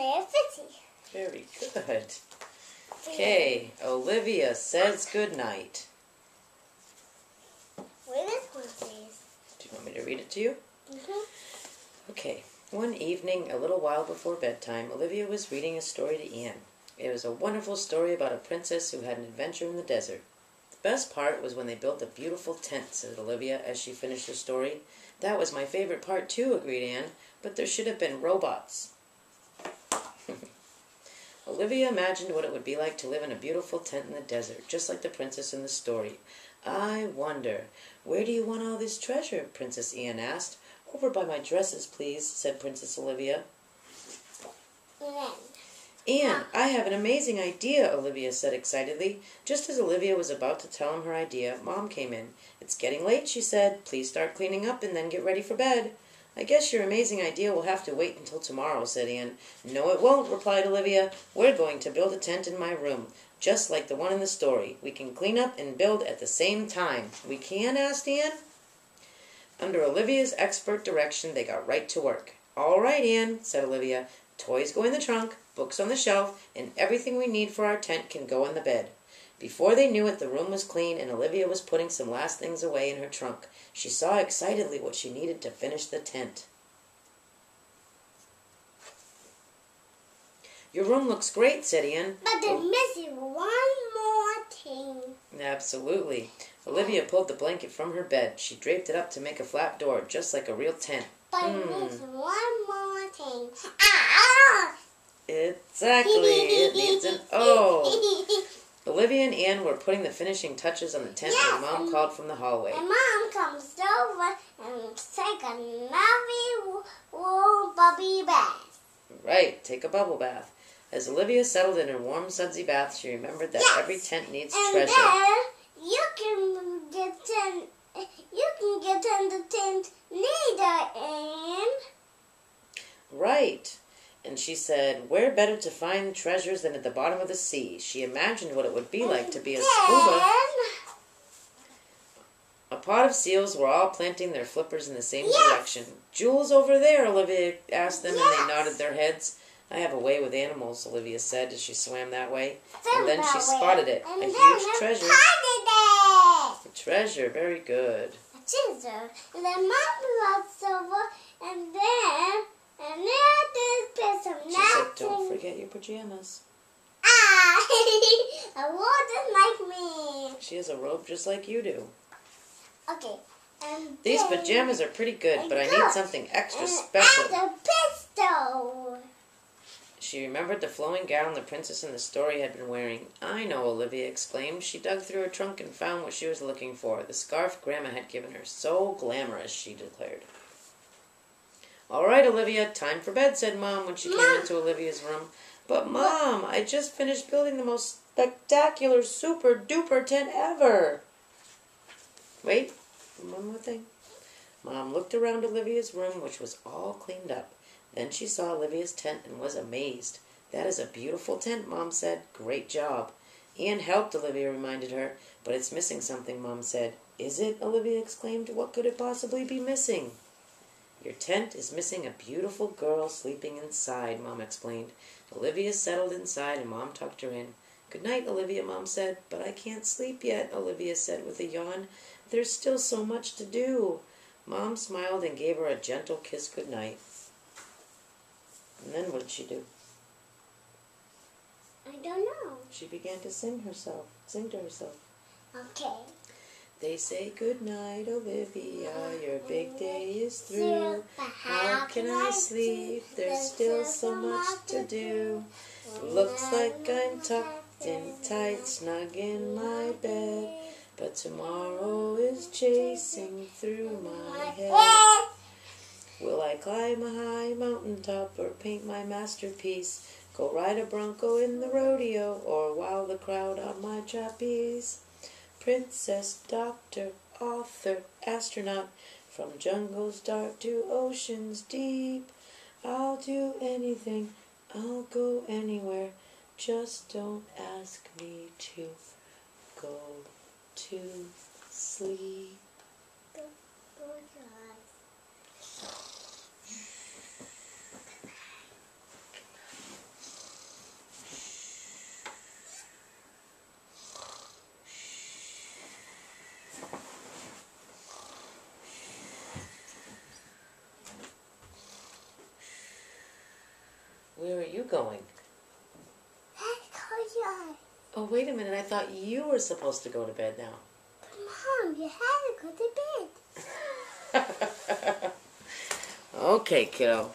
Very pretty. Very good. Okay, Olivia says goodnight. Read this one, please. Do you want me to read it to you? Mm-hmm. Okay. One evening, a little while before bedtime, Olivia was reading a story to Ian. It was a wonderful story about a princess who had an adventure in the desert. The best part was when they built a beautiful tent, said Olivia as she finished her story. That was my favorite part too, agreed Anne, but there should have been robots. Olivia imagined what it would be like to live in a beautiful tent in the desert, just like the princess in the story. I wonder, where do you want all this treasure? Princess Ian asked. Over by my dresses, please, said Princess Olivia. Ian, I have an amazing idea, Olivia said excitedly. Just as Olivia was about to tell him her idea, Mom came in. It's getting late, she said. Please start cleaning up and then get ready for bed. I guess your amazing idea will have to wait until tomorrow, said Ian. No, it won't, replied Olivia. We're going to build a tent in my room, just like the one in the story. We can clean up and build at the same time. We can? Asked Ian. Under Olivia's expert direction, they got right to work. All right, Anne, said Olivia. Toys go in the trunk, books on the shelf, and everything we need for our tent can go in the bed. Before they knew it, the room was clean, and Olivia was putting some last things away in her trunk. She saw excitedly what she needed to finish the tent. Your room looks great, said Ian. But there's missing one more thing. Absolutely. Olivia pulled the blanket from her bed. She draped it up to make a flap door, just like a real tent. But there's one more thing. Ah! Exactly. It needs an O. Olivia and Anne were putting the finishing touches on the tent when Mom called from the hallway. And Mom comes over and take a lovely warm bubble bath. Right, take a bubble bath. As Olivia settled in her warm, sudsy bath, she remembered that every tent needs treasure. And then you can get in the tent later, Anne. Right. And she said, where better to find treasures than at the bottom of the sea? She imagined what it would be like to be a scuba. A pod of seals were all planting their flippers in the same direction. Jewels over there, Olivia asked them, and they nodded their heads. I have a way with animals, Olivia said as she swam that way. And then she spotted it, a huge treasure. A treasure, very good. A treasure. And then Mom walks over, and then there's some She said, don't forget your pajamas. Ah! A robe just like me. She has a robe just like you do. Okay. And these pajamas are pretty good, but I need something extra special. And a pistol. She remembered the flowing gown the princess in the story had been wearing. I know, Olivia exclaimed. She dug through her trunk and found what she was looking for. The scarf Grandma had given her. So glamorous, she declared. All right, Olivia, time for bed, said Mom when she came into Olivia's room. But, Mom, I just finished building the most spectacular, super-duper tent ever. Wait, one more thing. Mom looked around Olivia's room, which was all cleaned up. Then she saw Olivia's tent and was amazed. That is a beautiful tent, Mom said. Great job. Ian helped, Olivia reminded her. But it's missing something, Mom said. Is it? Olivia exclaimed. What could it possibly be missing? Your tent is missing a beautiful girl sleeping inside, Mom explained. Olivia settled inside and Mom tucked her in. Good night, Olivia, Mom said. But I can't sleep yet, Olivia said with a yawn. There's still so much to do. Mom smiled and gave her a gentle kiss goodnight. And then what did she do? I don't know. She began to sing to herself. Okay. They say goodnight, Olivia, your big day is through. How can I sleep? There's still so much to do. Looks like I'm tucked in tight, snug in my bed. But tomorrow is chasing through my head. Will I climb a high mountaintop or paint my masterpiece? Go ride a bronco in the rodeo or wow the crowd on my trapeze? Princess, doctor, author, astronaut, from jungles dark to oceans deep. I'll do anything, I'll go anywhere, just don't ask me to go to sleep. Where are you going? Let's go. Oh, wait a minute. I thought you were supposed to go to bed now. Mom, you have to go to bed. Okay, kiddo.